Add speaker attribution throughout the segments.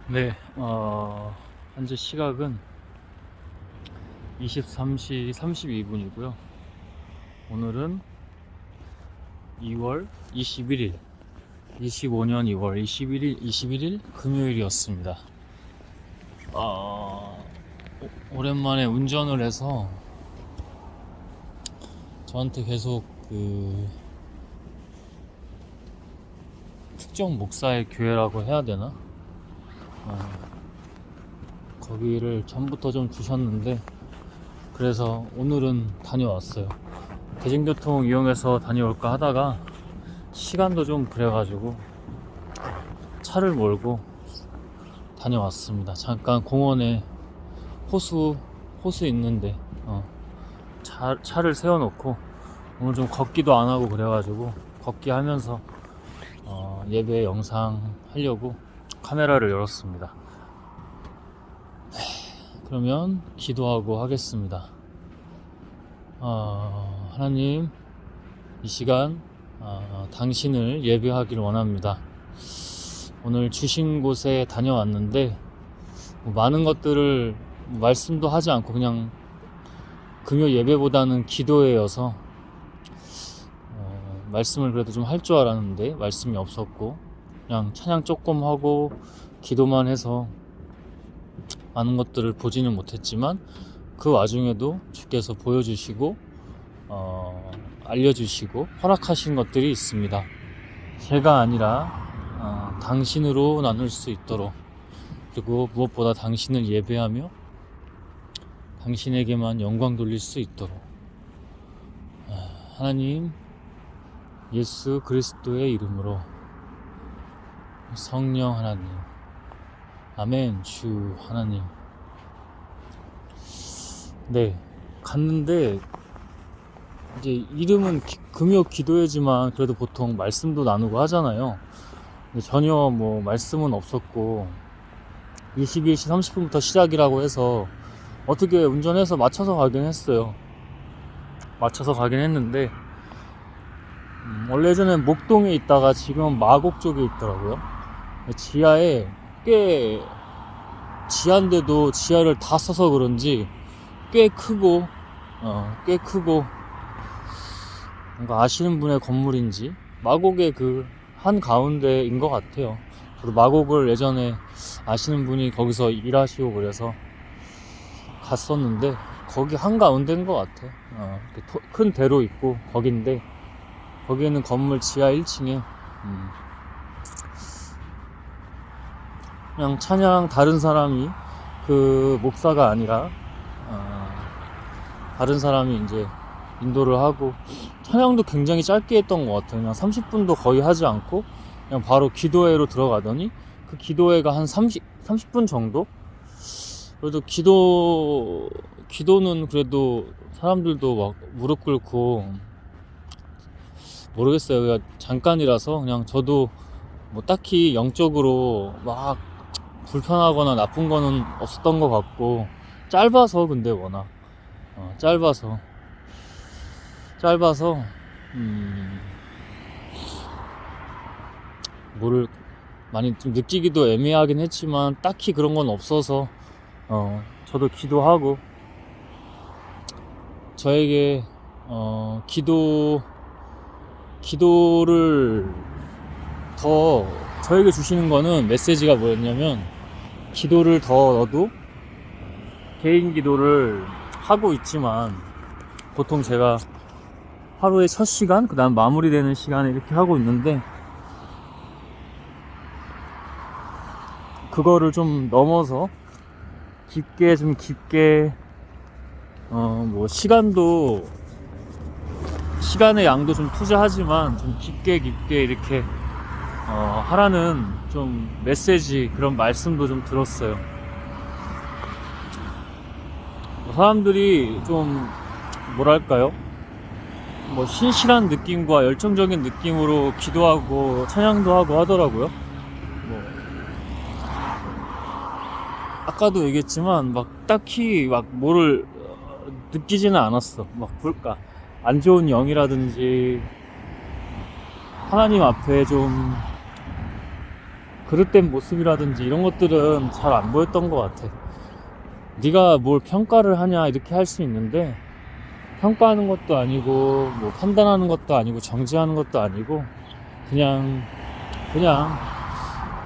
Speaker 1: 네, 현재 시각은 23시 32분이고요. 오늘은 2월 21일, 25년 2월 21일 금요일이었습니다. 오랜만에 운전을 해서 저한테 계속 특정 목사의 교회라고 해야 되나? 거기를 전부터 좀 주셨는데, 그래서 오늘은 다녀왔어요. 대중교통 이용해서 다녀올까 하다가 시간도 좀 그래가지고 차를 몰고 다녀왔습니다. 잠깐 공원에 호수 있는데 차를 세워놓고 오늘 좀 걷기도 안 하고 그래가지고 걷기 하면서 예배 영상 하려고 카메라를 열었습니다. 그러면 기도하고 하겠습니다. 하나님, 이 시간 당신을 예배하기를 원합니다. 오늘 주신 곳에 다녀왔는데 많은 것들을 말씀도 하지 않고 그냥 금요 예배보다는 기도회여서 말씀을 그래도 좀 할 줄 알았는데 말씀이 없었고 그냥 찬양 조금 하고 기도만 해서 많은 것들을 보지는 못했지만 그 와중에도 주께서 보여주시고 알려주시고 허락하신 것들이 있습니다. 제가 아니라 당신으로 나눌 수 있도록, 그리고 무엇보다 당신을 예배하며 당신에게만 영광 돌릴 수 있도록 하나님 예수 그리스도의 이름으로 성령 하나님, 아멘. 주 하나님. 네, 갔는데 이제 이름은 금요 기도회지만 그래도 보통 말씀도 나누고 하잖아요. 근데 전혀 뭐 말씀은 없었고 21시 30분부터 시작이라고 해서 어떻게 운전해서 맞춰서 가긴 했어요. 맞춰서 가긴 했는데 원래 예전엔 목동에 있다가 지금 마곡 쪽에 있더라고요. 지하에 꽤 지하인데도 지하를 다 써서 그런지 꽤 크고 뭔가 아시는 분의 건물인지 마곡의 그 한 가운데인 것 같아요. 저도 마곡을 예전에 아시는 분이 거기서 일하시고 그래서 갔었는데 거기 한 가운데인 것 같아. 큰 대로 있고 거긴데 거기에는 건물 지하 1층에 그냥 찬양 다른 사람이 그 목사가 아니라 다른 사람이 이제 인도를 하고 찬양도 굉장히 짧게 했던 것 같아요. 그냥 30분도 거의 하지 않고 그냥 바로 기도회로 들어가더니 그 기도회가 한 30분 정도? 그래도 기도는 그래도 사람들도 막 무릎 꿇고 모르겠어요. 그냥 잠깐이라서 그냥 저도 뭐 딱히 영적으로 막 불편하거나 나쁜 거는 없었던 것 같고 짧아서 근데 워낙 짧아서 뭐를 많이 좀 느끼기도 애매하긴 했지만 딱히 그런 건 없어서 저도 기도하고 저에게 기도를 더 저에게 주시는 거는 메시지가 뭐였냐면 기도를 더 너도 개인 기도를 하고 있지만 보통 제가 하루에 첫 시간 그 다음 마무리되는 시간에 이렇게 하고 있는데 그거를 좀 넘어서 깊게 뭐 시간의 양도 좀 투자하지만 좀 깊게 이렇게 하라는 좀 메시지, 그런 말씀도 좀 들었어요. 사람들이 좀 뭐랄까요, 뭐 신실한 느낌과 열정적인 느낌으로 기도하고 찬양도 하고 하더라고요. 뭐 아까도 얘기했지만 막 딱히 막 뭐를 느끼지는 않았어. 막 볼까 안 좋은 영이라든지 하나님 앞에 좀 그릇된 모습이라든지 이런 것들은 잘 안 보였던 것 같아. 네가 뭘 평가를 하냐 이렇게 할 수 있는데, 평가하는 것도 아니고 뭐 판단하는 것도 아니고 정지하는 것도 아니고 그냥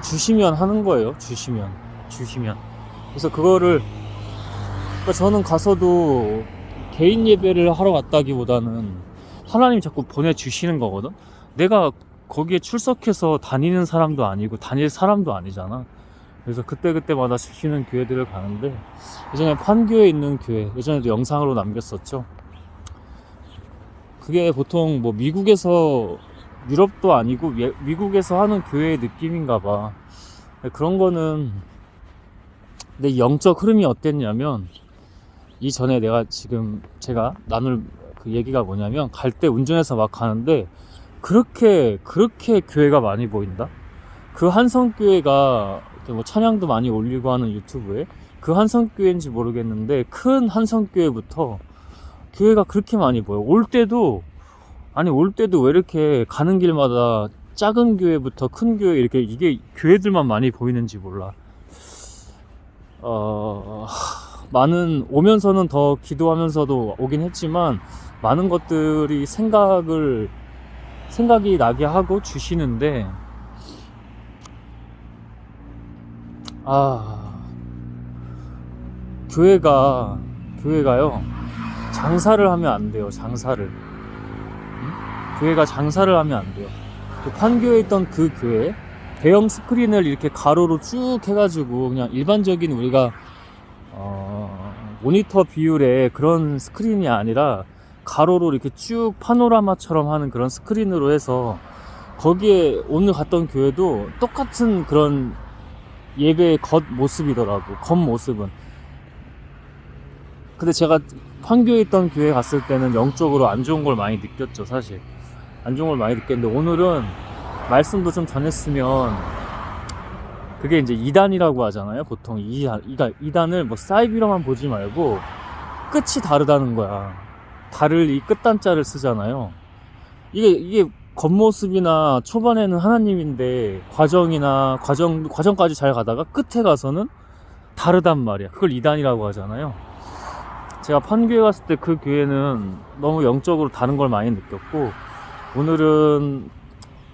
Speaker 1: 주시면 하는 거예요. 주시면. 그래서 그거를, 그러니까 저는 가서도 개인 예배를 하러 갔다기보다는 하나님이 자꾸 보내주시는 거거든. 내가 거기에 출석해서 다니는 사람도 아니고 다닐 사람도 아니잖아. 그래서 그때그때마다 주시는 교회들을 가는데, 예전에 판교에 있는 교회, 예전에도 영상으로 남겼었죠. 그게 보통 뭐 미국에서, 유럽도 아니고 미국에서 하는 교회의 느낌인가 봐. 그런 거는 내 영적 흐름이 어땠냐면, 이전에 제가 나눌 그 얘기가 뭐냐면, 갈 때 운전해서 막 가는데 그렇게 교회가 많이 보인다. 그 한성교회가 뭐 찬양도 많이 올리고 하는 유튜브에, 그 한성교회인지 모르겠는데 큰 한성교회부터 교회가 그렇게 많이 보여. 올 때도 왜 이렇게 가는 길마다 작은 교회부터 큰 교회, 이렇게 이게 교회들만 많이 보이는지 몰라. 많은, 오면서는 더 기도하면서도 오긴 했지만 많은 것들이 생각이 나게 하고 주시는데, 교회가요, 장사를 하면 안 돼요. 교회가 장사를 하면 안 돼요. 그 판교에 있던 그 교회, 대형 스크린을 이렇게 가로로 쭉 해가지고, 그냥 일반적인 우리가 모니터 비율의 그런 스크린이 아니라 가로로 이렇게 쭉 파노라마처럼 하는 그런 스크린으로 해서, 거기에 오늘 갔던 교회도 똑같은 그런 예배의 겉모습이더라고. 겉모습은. 근데 제가 판교에 있던 교회 갔을 때는 영적으로 안 좋은 걸 많이 느꼈죠. 사실 안 좋은 걸 많이 느꼈는데, 오늘은 말씀도 좀 전했으면, 그게 이제 2단이라고 하잖아요. 보통 2단을 뭐 사이비로만 보지 말고 끝이 다르다는 거야. 달을 이 끝단자를 쓰잖아요. 이게 겉모습이나 초반에는 하나님인데, 과정까지 잘 가다가 끝에 가서는 다르단 말이야. 그걸 2단이라고 하잖아요. 제가 판교에 갔을 때 그 교회는 너무 영적으로 다른 걸 많이 느꼈고, 오늘은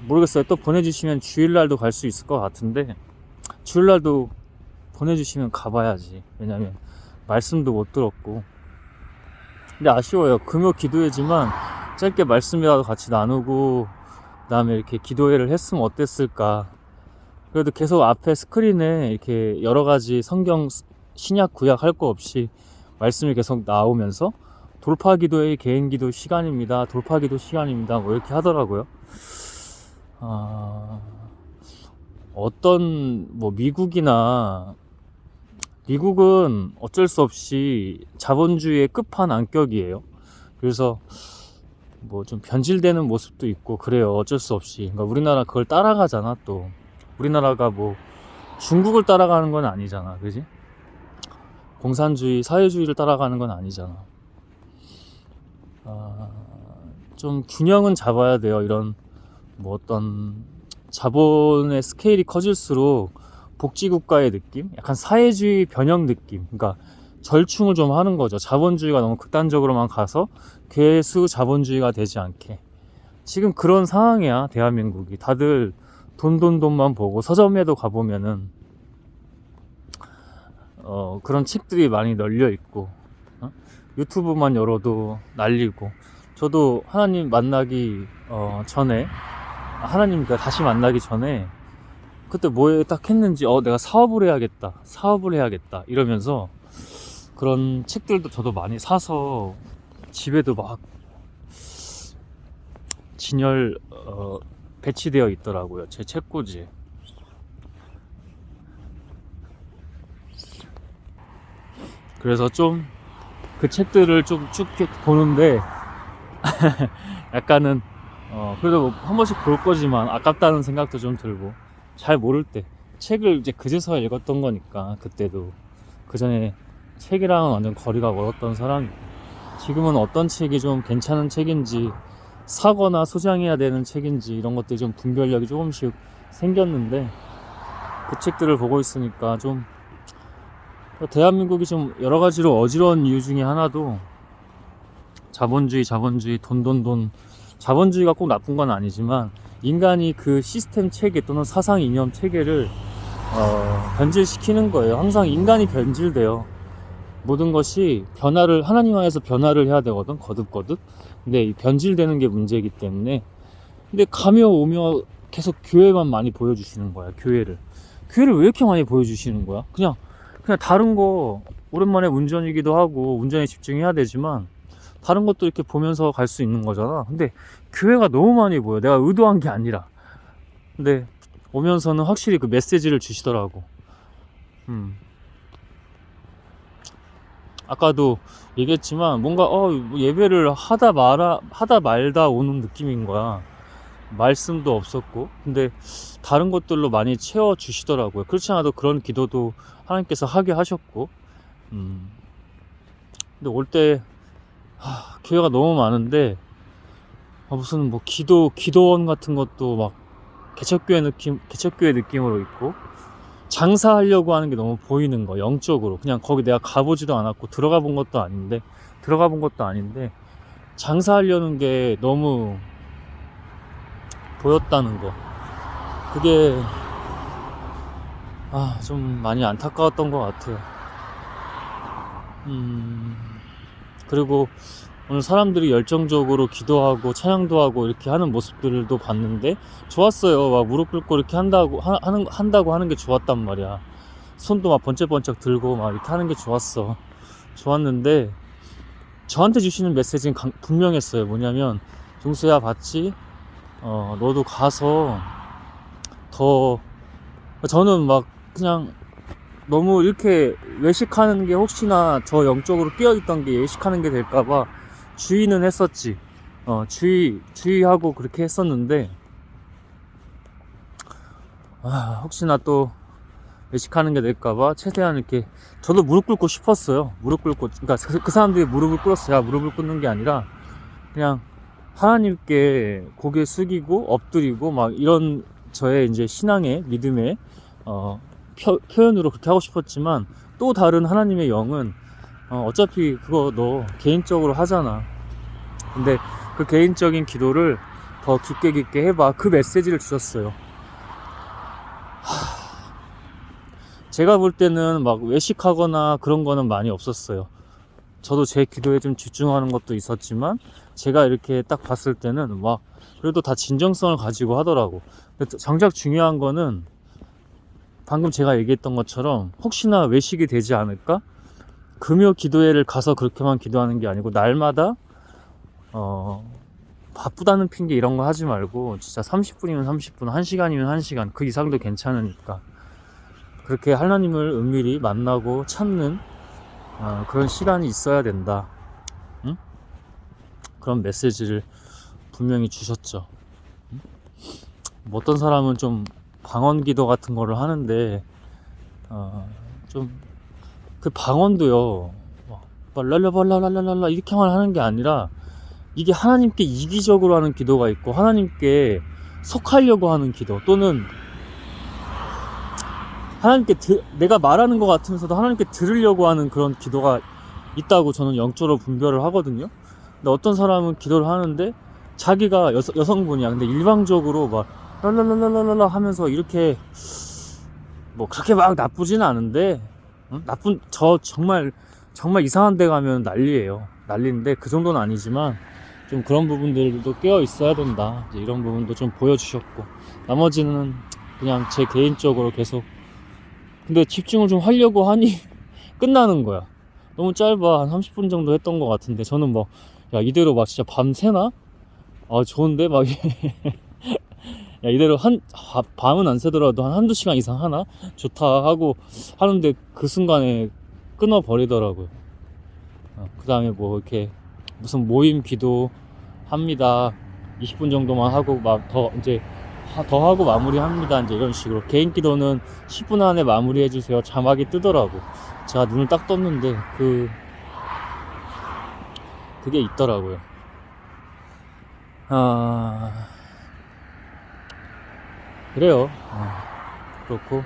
Speaker 1: 모르겠어요. 또 보내주시면 주일날도 갈 수 있을 것 같은데, 주일날도 보내주시면 가봐야지. 왜냐면 말씀도 못 들었고. 근데 아쉬워요. 금요 기도회지만 짧게 말씀이라도 같이 나누고 그 다음에 이렇게 기도회를 했으면 어땠을까. 그래도 계속 앞에 스크린에 이렇게 여러가지 성경, 신약 구약 할 거 없이 말씀이 계속 나오면서, 돌파기도의 개인기도 시간입니다, 돌파기도 시간입니다, 뭐 이렇게 하더라고요. 뭐 미국은 어쩔 수 없이 자본주의의 끝판왕격이에요. 그래서 뭐 좀 변질되는 모습도 있고 그래요. 어쩔 수 없이. 그러니까 우리나라 그걸 따라가잖아. 또 우리나라가 뭐 중국을 따라가는 건 아니잖아, 그지? 공산주의, 사회주의를 따라가는 건 아니잖아. 좀 균형은 잡아야 돼요. 이런 뭐 어떤 자본의 스케일이 커질수록 복지국가의 느낌? 약간 사회주의 변형 느낌. 그러니까 절충을 좀 하는 거죠. 자본주의가 너무 극단적으로만 가서 괴수 자본주의가 되지 않게. 지금 그런 상황이야, 대한민국이. 다들 돈만 보고, 서점에도 가보면은 그런 책들이 많이 널려 있고, 유튜브만 열어도 난리고. 저도 하나님 만나기 전에, 하나님과 다시 만나기 전에 그때 뭐에 딱 했는지, 내가 사업을 해야겠다 이러면서 그런 책들도 저도 많이 사서 집에도 막 진열 배치되어 있더라고요, 제 책꽂이에. 그래서 좀 그 책들을 좀 쭉 보는데 약간은 그래도 한 번씩 볼 거지만 아깝다는 생각도 좀 들고, 잘 모를 때 책을 이제 그제서야 읽었던 거니까, 그때도 그 전에 책이랑은 완전 거리가 멀었던 사람이, 지금은 어떤 책이 좀 괜찮은 책인지, 사거나 소장해야 되는 책인지 이런 것들이 좀 분별력이 조금씩 생겼는데, 그 책들을 보고 있으니까 좀 대한민국이 좀 여러 가지로 어지러운 이유 중에 하나도 자본주의, 돈. 자본주의가 꼭 나쁜 건 아니지만 인간이 그 시스템 체계 또는 사상 이념 체계를 변질시키는 거예요. 항상 인간이 변질돼요. 모든 것이 하나님 안에서 변화를 해야 되거든, 거듭. 근데 이 변질되는 게 문제이기 때문에. 근데 가며 오며 계속 교회만 많이 보여주시는 거야, 교회를 왜 이렇게 많이 보여주시는 거야? 그냥 다른 거, 오랜만에 운전이기도 하고, 운전에 집중해야 되지만, 다른 것도 이렇게 보면서 갈 수 있는 거잖아. 근데 교회가 너무 많이 보여. 내가 의도한 게 아니라. 근데 오면서는 확실히 그 메시지를 주시더라고. 아까도 얘기했지만 뭔가 예배를 하다 말다 오는 느낌인 거야. 말씀도 없었고. 근데 다른 것들로 많이 채워 주시더라고요. 그렇지 않아도 그런 기도도 하나님께서 하게 하셨고. 근데 올 때 교회가 너무 많은데 무슨 뭐 기도원 같은 것도 막 개척교회 느낌으로 있고, 장사하려고 하는 게 너무 보이는 거, 영적으로. 그냥 거기 내가 가보지도 않았고 들어가 본 것도 아닌데 장사하려는 게 너무 보였다는 거. 그게 좀 많이 안타까웠던 것 같아요. 그리고 오늘 사람들이 열정적으로 기도하고 찬양도 하고 이렇게 하는 모습들도 봤는데 좋았어요. 막 무릎 꿇고 이렇게 한다고 하는 게 좋았단 말이야. 손도 막 번쩍번쩍 들고 막 이렇게 하는 게 좋았는데 저한테 주시는 메시지는 분명했어요. 뭐냐면, 종수야, 봤지? 너도 가서 저는 막 그냥 너무 이렇게 외식하는 게, 혹시나 저 영적으로 깨어있던 게 외식하는 게 될까봐 주의는 했었지. 주의하고 그렇게 했었는데, 혹시나 또 외식하는 게 될까봐 최대한 이렇게, 저도 무릎 꿇고 싶었어요. 그러니까 그 사람들이 무릎을 꿇어서 제가 무릎을 꿇는 게 아니라 그냥 하나님께 고개 숙이고 엎드리고 막 이런 저의 이제 신앙의 믿음의 표현으로 그렇게 하고 싶었지만, 또 다른 하나님의 영은 어차피 그거 너 개인적으로 하잖아. 근데 그 개인적인 기도를 더 깊게 해봐. 그 메시지를 주셨어요. 제가 볼 때는 막 외식하거나 그런 거는 많이 없었어요. 저도 제 기도에 좀 집중하는 것도 있었지만, 제가 이렇게 딱 봤을 때는 막 그래도 다 진정성을 가지고 하더라고. 근데 정작 중요한 거는 방금 제가 얘기했던 것처럼 혹시나 외식이 되지 않을까? 금요 기도회를 가서 그렇게만 기도하는 게 아니고, 날마다 바쁘다는 핑계 이런 거 하지 말고 진짜 30분이면 30분, 1시간이면 1시간, 그 이상도 괜찮으니까 그렇게 하나님을 은밀히 만나고 찾는 그런 시간이 있어야 된다. 응? 그런 메시지를 분명히 주셨죠. 뭐 어떤 사람은 좀 방언 기도 같은 거를 하는데 좀 그 방언도요, 랄랄랄랄랄랄라 이렇게만 하는 게 아니라, 이게 하나님께 이기적으로 하는 기도가 있고, 하나님께 속하려고 하는 기도, 또는 하나님께 내가 말하는 것 같으면서도 하나님께 들으려고 하는 그런 기도가 있다고 저는 영적으로 분별을 하거든요. 근데 어떤 사람은 기도를 하는데 자기가 여성분이야. 근데 일방적으로 막 랄랄랄랄랄라 하면서 이렇게, 뭐 그렇게 막 나쁘지는 않은데, 정말 이상한 데 가면 난리인데 그 정도는 아니지만 좀 그런 부분들도 깨어 있어야 된다, 이제 이런 부분도 좀 보여주셨고, 나머지는 그냥 제 개인적으로 계속. 근데 집중을 좀 하려고 하니 끝나는 거야. 너무 짧아. 한 30분 정도 했던 것 같은데, 저는 뭐 야, 이대로 막 진짜 밤 새나? 좋은데? 막 야, 이대로 밤은 안 새더라도 한두 시간 이상 하나? 좋다 하고 하는데 그 순간에 끊어버리더라고요. 그 다음에 뭐 이렇게 무슨 모임 기도 합니다, 20분 정도만 하고 막 더 하고 마무리합니다, 이제 이런 식으로. 개인 기도는 10분 안에 마무리해 주세요, 자막이 뜨더라고. 제가 눈을 딱 떴는데 그게 있더라고요. 그래요. 그렇고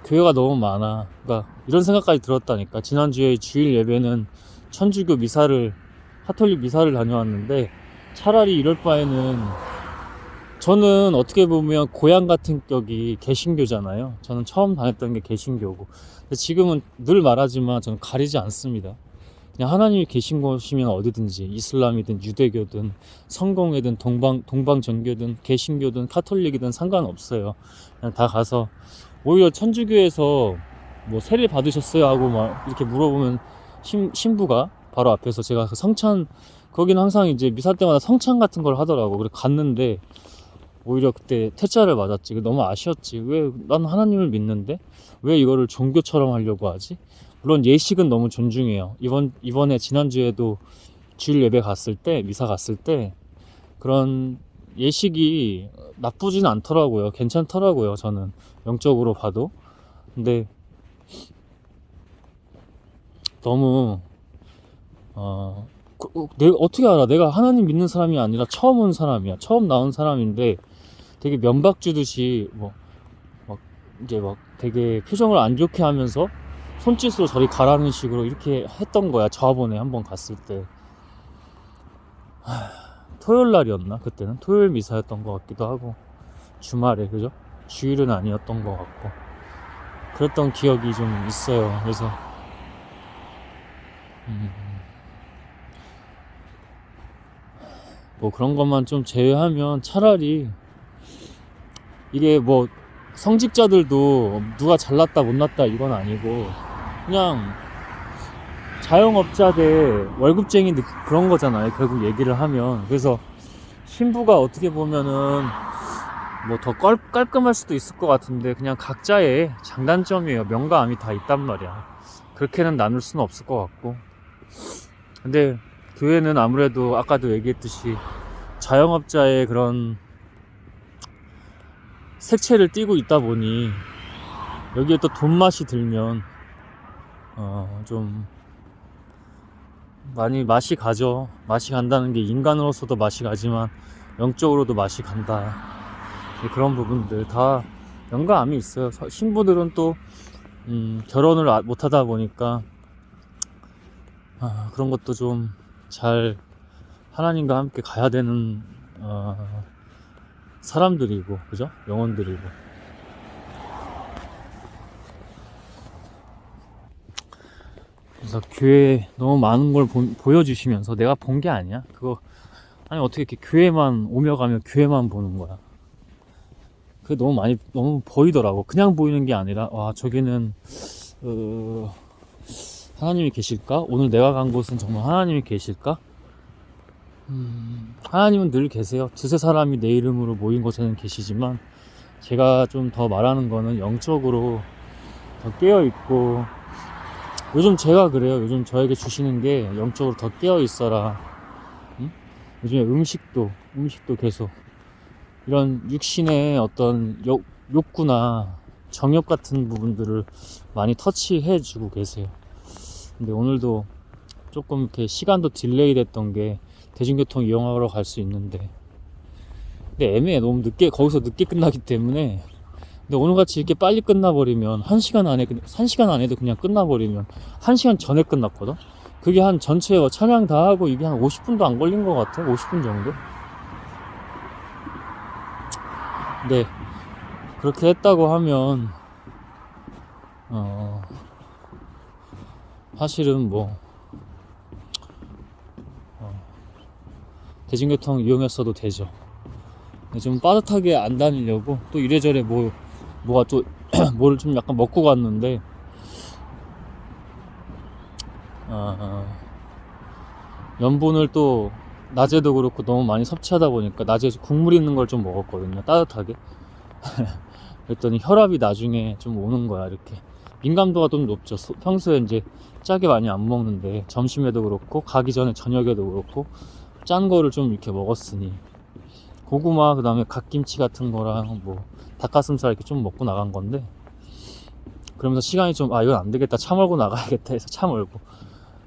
Speaker 1: 교회가 너무 많아. 그러니까 이런 생각까지 들었다니까. 지난주에 주일 예배는 천주교 미사를, 카톨릭 미사를 다녀왔는데, 차라리 이럴 바에는, 저는 어떻게 보면 고향 같은 격이 개신교잖아요. 저는 처음 다녔던 게 개신교고. 근데 지금은 늘 말하지만 저는 가리지 않습니다. 그냥 하나님이 계신 곳이면 어디든지, 이슬람이든 유대교든 성공회든 동방정교든 개신교든 카톨릭이든 상관없어요. 그냥 다 가서, 오히려 천주교에서 뭐 세례 받으셨어요 하고 막 이렇게 물어보면 신부가 바로 앞에서, 제가 그 성찬, 거기는 항상 이제 미사 때마다 성찬 같은 걸 하더라고. 그래 갔는데 오히려 그때 퇴짜를 맞았지. 너무 아쉬웠지. 왜, 난 하나님을 믿는데 왜 이거를 종교처럼 하려고 하지? 물론 예식은 너무 존중해요. 이번에 지난주에도 주일 예배 갔을 때, 미사 갔을 때 그런 예식이 나쁘진 않더라고요. 괜찮더라고요. 저는 영적으로 봐도. 근데 너무 내가 어떻게 알아? 내가 하나님 믿는 사람이 아니라 처음 온 사람이야. 처음 나온 사람인데 되게 면박 주듯이 막 이제 막 되게 표정을 안 좋게 하면서 손짓으로 저리 가라는 식으로 이렇게 했던 거야. 저번에 한번 갔을 때. 토요일 날이었나? 그때는 토요일 미사였던 것 같기도 하고, 주말에, 그죠? 주일은 아니었던 것 같고, 그랬던 기억이 좀 있어요. 그래서 뭐 그런 것만 좀 제외하면 차라리, 이게 뭐 성직자들도 누가 잘났다 못났다 이건 아니고, 그냥 자영업자들 월급쟁이 그런 거잖아요. 결국 얘기를 하면. 그래서 신부가 어떻게 보면은 뭐 더 깔끔할 수도 있을 것 같은데, 그냥 각자의 장단점이에요. 명과 암이 다 있단 말이야. 그렇게는 나눌 수는 없을 것 같고. 근데 교회는 아무래도 아까도 얘기했듯이 자영업자의 그런 색채를 띠고 있다 보니, 여기에 또 돈맛이 들면 좀 많이 맛이 가죠. 맛이 간다는 게 인간으로서도 맛이 가지만 영적으로도 맛이 간다. 그런 부분들 다 연과 암이 있어요. 신부들은 또 결혼을 못하다 보니까 그런 것도 좀 잘 하나님과 함께 가야 되는 사람들이고, 그죠? 영혼들이고. 그래서 교회에 너무 많은 걸 보여주시면서, 내가 본 게 아니야. 그거, 아니 어떻게 이렇게 교회만 오며 가며 교회만 보는 거야. 그게 너무 보이더라고. 그냥 보이는 게 아니라, 와, 저기는 하나님이 계실까? 오늘 내가 간 곳은 정말 하나님이 계실까? 하나님은 늘 계세요. 두세 사람이 내 이름으로 모인 곳에는 계시지만, 제가 좀 더 말하는 거는 영적으로 더 깨어있고, 요즘 제가 그래요. 요즘 저에게 주시는 게 영적으로 더 깨어있어라. 요즘에 음식도 계속 이런 육신의 어떤 욕구나 정욕 같은 부분들을 많이 터치해 주고 계세요. 근데 오늘도 조금 이렇게 시간도 딜레이 됐던 게, 대중교통 이용하러 갈 수 있는데, 근데 애매해. 너무 거기서 늦게 끝나기 때문에. 근데 오늘같이 이렇게 빨리 끝나버리면 1시간 안에도 그냥 끝나버리면, 1시간 전에 끝났거든? 그게 한 전체 찬양 다 하고 이게 한 50분도 안 걸린 것 같아. 50분 정도? 근데 그렇게 했다고 하면 사실은 뭐 대중교통 이용했어도 되죠. 좀 빠듯하게 안 다니려고 또 이래저래 뭐가 또 뭐를 좀 약간 먹고 갔는데, 염분을 또 낮에도 그렇고 너무 많이 섭취하다 보니까 낮에 국물 있는 걸 좀 먹었거든요. 따뜻하게. 그랬더니 혈압이 나중에 좀 오는 거야. 이렇게 민감도가 좀 높죠. 평소에 이제 짜게 많이 안 먹는데, 점심에도 그렇고 가기 전에 저녁에도 그렇고 짠 거를 좀 이렇게 먹었으니, 고구마 그 다음에 갓김치 같은 거랑 뭐 닭가슴살 이렇게 좀 먹고 나간 건데, 그러면서 시간이 좀 이건 안 되겠다, 차 몰고 나가야겠다 해서 차 몰고,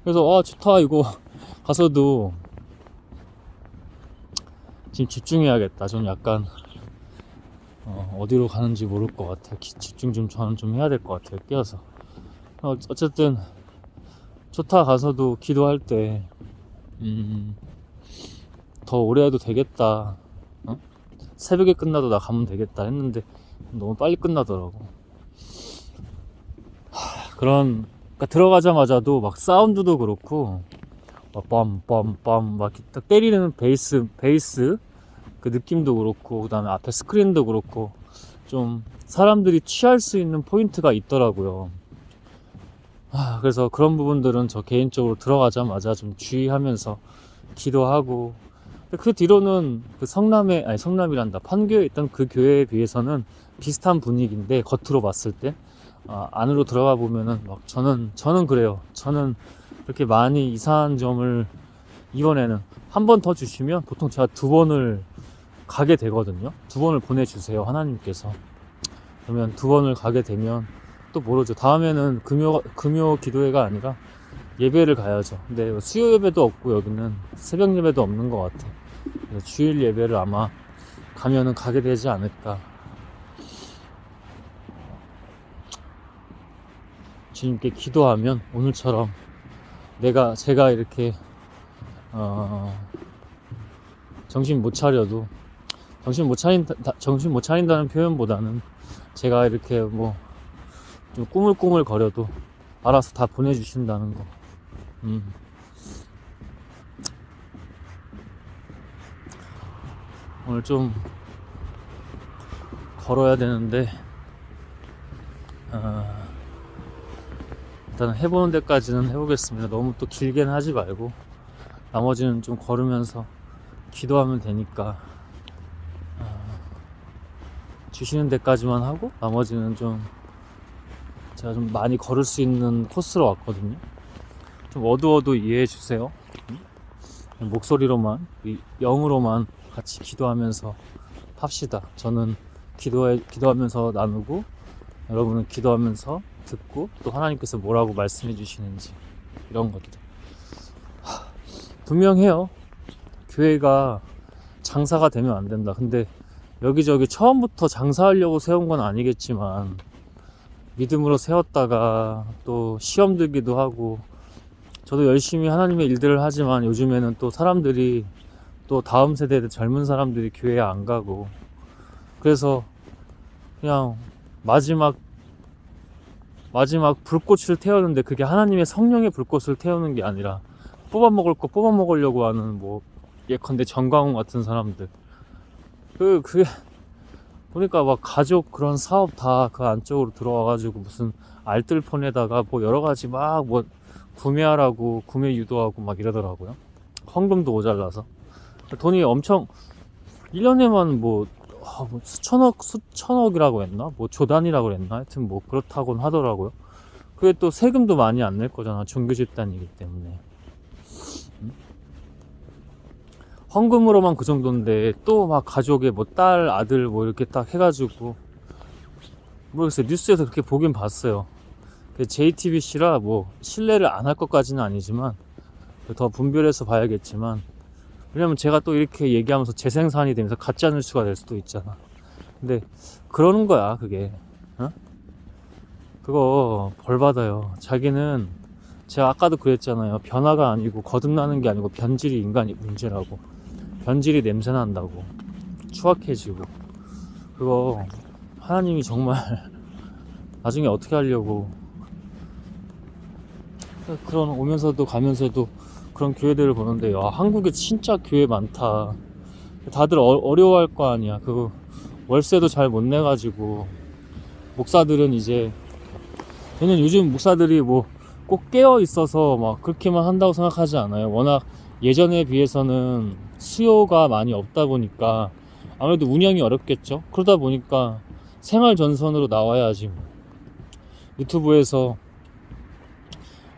Speaker 1: 그래서 좋다, 이거 가서도 지금 집중해야겠다. 좀 약간 어디로 가는지 모를 것 같아요. 집중 좀 저는 좀 해야 될 것 같아요. 깨어서. 어쨌든 좋다 가서도 기도할 때 더 오래 해도 되겠다. 새벽에 끝나도 나 가면 되겠다 했는데 너무 빨리 끝나더라고. 그러니까 들어가자마자도 막 사운드도 그렇고 막 빰빰빰 막 딱 때리는 베이스 그 느낌도 그렇고, 그 다음에 앞에 스크린도 그렇고 좀 사람들이 취할 수 있는 포인트가 있더라고요. 그래서 그런 부분들은 저 개인적으로 들어가자마자 좀 주의하면서 기도하고, 그 뒤로는 그 성남이란다, 판교에 있던 그 교회에 비해서는 비슷한 분위기인데, 겉으로 봤을 때 안으로 들어가 보면은 막 저는 그래요. 저는 그렇게 많이 이상한 점을 이번에는 한 번 더 주시면 보통 제가 2번을 가게 되거든요. 2번을 보내주세요, 하나님께서. 그러면 2번을 가게 되면 또 모르죠. 다음에는 금요 기도회가 아니라 예배를 가야죠. 근데 수요 예배도 없고 여기는 새벽 예배도 없는 것 같아. 그래서 주일 예배를 아마 가면은 가게 되지 않을까. 주님께 기도하면 오늘처럼 제가 이렇게 정신 못 차린다는 표현보다는 제가 이렇게 뭐 좀 꾸물꾸물 거려도 알아서 다 보내주신다는 거. 오늘 좀 걸어야 되는데 일단 해보는 데까지는 해보겠습니다. 너무 또 길게는 하지 말고 나머지는 좀 걸으면서 기도하면 되니까 주시는 데까지만 하고 나머지는 제가 좀 많이 걸을 수 있는 코스로 왔거든요. 좀 어두워도 이해해 주세요. 목소리로만, 영으로만 같이 기도하면서 합시다. 저는 기도하면서 나누고, 여러분은 기도하면서 듣고, 또 하나님께서 뭐라고 말씀해 주시는지, 이런 것들. 분명해요. 교회가 장사가 되면 안 된다. 근데 여기저기 처음부터 장사하려고 세운 건 아니겠지만 믿음으로 세웠다가 또 시험 들기도 하고, 저도 열심히 하나님의 일들을 하지만 요즘에는 또 사람들이, 또 다음 세대 젊은 사람들이 교회에 안 가고, 그래서 그냥 마지막 불꽃을 태우는데 그게 하나님의 성령의 불꽃을 태우는 게 아니라 뽑아먹을 거 뽑아먹으려고 하는, 뭐 예컨대 정광훈 같은 사람들, 그게 보니까 막 가족 그런 사업 다 그 안쪽으로 들어와가지고 무슨 알뜰폰에다가 뭐 여러가지 막 뭐 구매하라고 구매 유도하고 막 이러더라고요. 헌금도 모자라서 돈이 엄청 1년에만 뭐 수천억이라고 했나? 뭐 조단이라고 했나? 하여튼 뭐 그렇다고는 하더라고요. 그게 또 세금도 많이 안 낼 거잖아, 종교 집단이기 때문에. 헌금으로만 그 정도인데 또 막 가족의 뭐 딸, 아들 뭐 이렇게 딱 해가지고, 모르겠어요. 뉴스에서 그렇게 보긴 봤어요. JTBC라 뭐 신뢰를 안 할 것까지는 아니지만 더 분별해서 봐야겠지만, 왜냐면 제가 또 이렇게 얘기하면서 재생산이 되면서 가짜 뉴스가 될 수도 있잖아. 근데 그러는 거야, 그게. 그거 벌 받아요. 자기는, 제가 아까도 그랬잖아요. 변화가 아니고 거듭나는 게 아니고 변질이 인간이 문제라고. 변질이 냄새 난다고. 추악해지고. 그거 하나님이 정말 나중에 어떻게 하려고. 그런 오면서도 가면서도 그런 교회들을 보는데, 한국에 진짜 교회 많다. 다들 어려워할 거 아니야. 그 월세도 잘 못 내가지고. 목사들은 이제, 저는 요즘 목사들이 뭐 꼭 깨어 있어서 막 그렇게만 한다고 생각하지 않아요. 워낙 예전에 비해서는 수요가 많이 없다 보니까 아무래도 운영이 어렵겠죠. 그러다 보니까 생활 전선으로 나와야지. 유튜브에서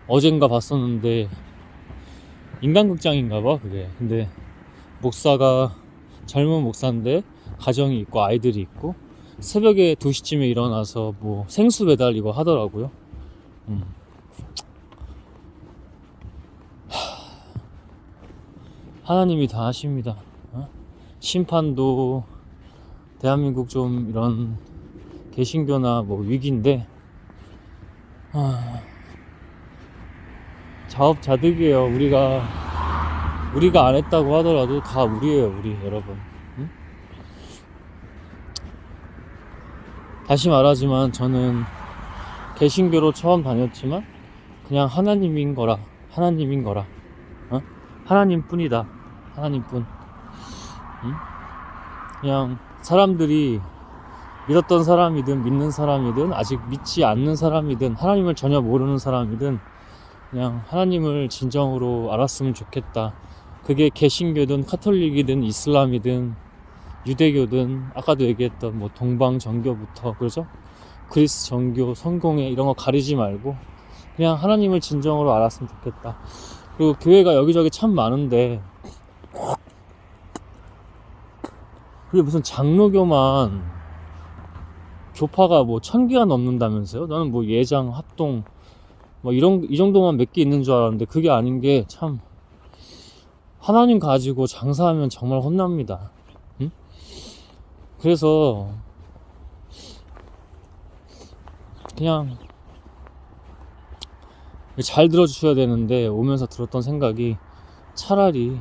Speaker 1: 어젠가 봤었는데, 인간극장인가봐 그게. 근데 목사가, 젊은 목사인데 가정이 있고 아이들이 있고 새벽에 2시쯤에 일어나서 뭐 생수 배달이고 하더라고요. 하나님이 다 하십니다. 심판도 대한민국 좀 이런 개신교나 뭐 위기인데, 자업자득이에요. 우리가 안 했다고 하더라도 다 우리예요, 우리 여러분. 응? 다시 말하지만 저는 개신교로 처음 다녔지만 그냥 하나님인 거라. 어? 하나님뿐이다. 하나님뿐. 응? 그냥 사람들이 믿었던 사람이든 믿는 사람이든 아직 믿지 않는 사람이든 하나님을 전혀 모르는 사람이든 그냥 하나님을 진정으로 알았으면 좋겠다. 그게 개신교든 카톨릭이든 이슬람이든 유대교든 아까도 얘기했던 뭐 동방정교부터 그러죠? 그리스 정교, 성공회 이런 거 가리지 말고 그냥 하나님을 진정으로 알았으면 좋겠다. 그리고 교회가 여기저기 참 많은데 그게 무슨 장로교만 교파가 뭐 1000개가 넘는다면서요? 나는 뭐 예장, 합동 뭐 이 정도만 몇 개 있는 줄 알았는데 그게 아닌 게 참 하나님 가지고 장사하면 정말 혼납니다. 응? 그래서 그냥 잘 들어주셔야 되는데 오면서 들었던 생각이 차라리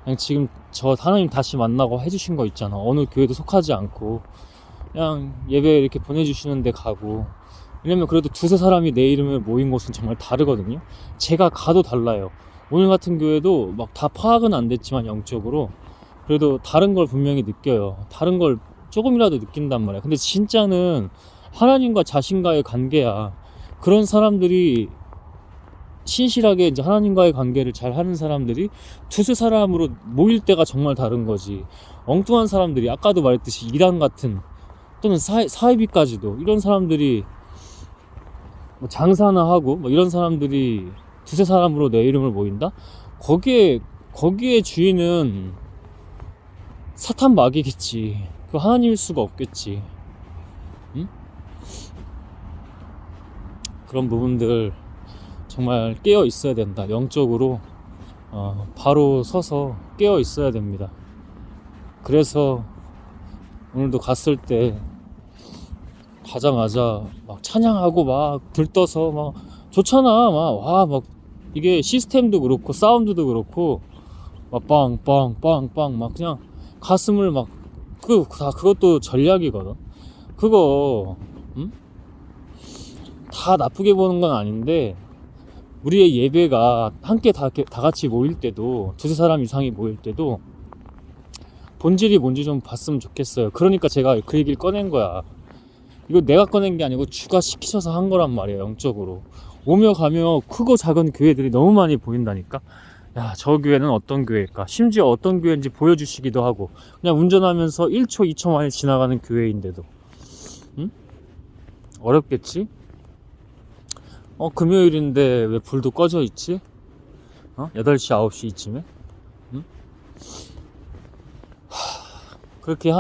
Speaker 1: 그냥 지금 저 하나님 다시 만나고 해주신 거 있잖아. 어느 교회도 속하지 않고 그냥 예배 이렇게 보내주시는데 가고. 왜냐면 그래도 두세 사람이 내 이름에 모인 곳은 정말 다르거든요. 제가 가도 달라요. 오늘 같은 교회도 막 다 파악은 안 됐지만 영적으로 그래도 다른 걸 분명히 느껴요. 다른 걸 조금이라도 느낀단 말이야. 근데 진짜는 하나님과 자신과의 관계야. 그런 사람들이 신실하게 이제 하나님과의 관계를 잘 하는 사람들이 두세 사람으로 모일 때가 정말 다른 거지. 엉뚱한 사람들이 아까도 말했듯이 이단 같은 또는 사이비까지도 이런 사람들이 뭐 장사나 하고 뭐 이런 사람들이 두세 사람으로 내 이름을 모인다? 거기에 주인은 사탄 마귀겠지. 그 하나님일 수가 없겠지. 응? 그런 부분들 정말 깨어 있어야 된다. 영적으로 바로 서서 깨어 있어야 됩니다. 그래서 오늘도 갔을 때 가자마자 막 찬양하고 막 들떠서 막 좋잖아. 막 이게 시스템도 그렇고 사운드도 그렇고 막 빵빵빵빵 막 그냥 가슴을 막 그것도 전략이거든. 그거 다 나쁘게 보는 건 아닌데 우리의 예배가 함께 다 같이 모일 때도 두세 사람 이상이 모일 때도 본질이 뭔지 좀 봤으면 좋겠어요. 그러니까 제가 그 얘기를 꺼낸 거야. 이거 내가 꺼낸 게 아니고 주가 시키셔서 한 거란 말이에요. 영적으로 오며 가며 크고 작은 교회들이 너무 많이 보인다니까. 야, 저 교회는 어떤 교회일까? 심지어 어떤 교회인지 보여주시기도 하고 그냥 운전하면서 1초 2초 만에 지나가는 교회인데도 응? 어렵겠지? 금요일인데 왜 불도 꺼져 있지? 8시 9시 이쯤에? 응? 그렇게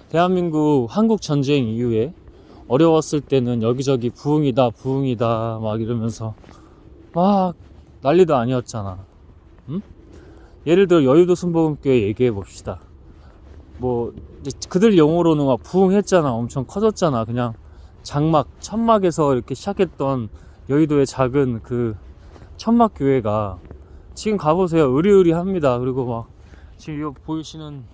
Speaker 1: 대한민국 한국 전쟁 이후에 어려웠을 때는 여기저기 부흥이다 막 이러면서 막 난리도 아니었잖아. 응? 예를 들어 여의도 순복음교회 얘기해 봅시다. 뭐 이제 그들 용어로는 막 부흥했잖아. 엄청 커졌잖아. 그냥 장막 천막에서 이렇게 시작했던 여의도의 작은 그 천막 교회가 지금 가보세요. 으리으리합니다. 그리고 막 지금 이거 보이시는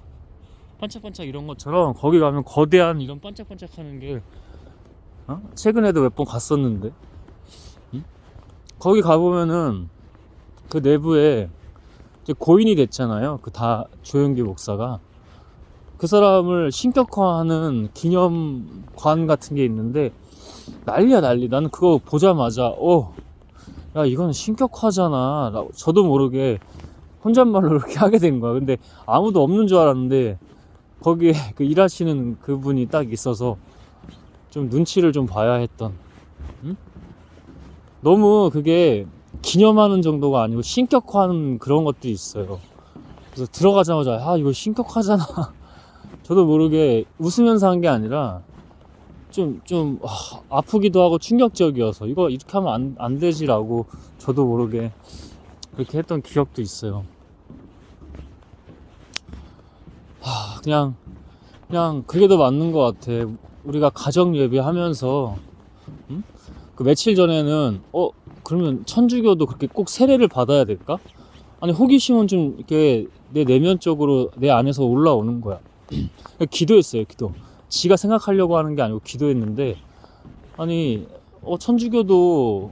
Speaker 1: 반짝반짝 이런 것처럼 거기 가면 거대한 이런 반짝반짝하는 게 최근에도 몇 번 갔었는데 거기 가보면은 그 내부에 이제 고인이 됐잖아요. 그 다 조영기 목사가 그 사람을 신격화하는 기념관 같은 게 있는데 난리야 난리. 나는 그거 보자마자 야 이건 신격화잖아. 저도 모르게 혼잣말로 이렇게 하게 된 거야. 근데 아무도 없는 줄 알았는데 거기에 그 일하시는 그분이 딱 있어서 좀 눈치를 좀 봐야 했던. 응? 너무 그게 기념하는 정도가 아니고 신격화하는 그런 것도 있어요. 그래서 들어가자마자 이거 신격화잖아. 저도 모르게 웃으면서 한 게 아니라 좀 아프기도 하고 충격적이어서 이거 이렇게 하면 안 되지라고 저도 모르게 그렇게 했던 기억도 있어요. 그냥 그냥 그게 더 맞는 것 같아. 우리가 가정 예배하면서 그 며칠 전에는 그러면 천주교도 그렇게 꼭 세례를 받아야 될까? 아니 호기심은 좀 이렇게 내 내면적으로 내 안에서 올라오는 거야. 기도했어요. 기도. 지가 생각하려고 하는 게 아니고 기도했는데 아니 천주교도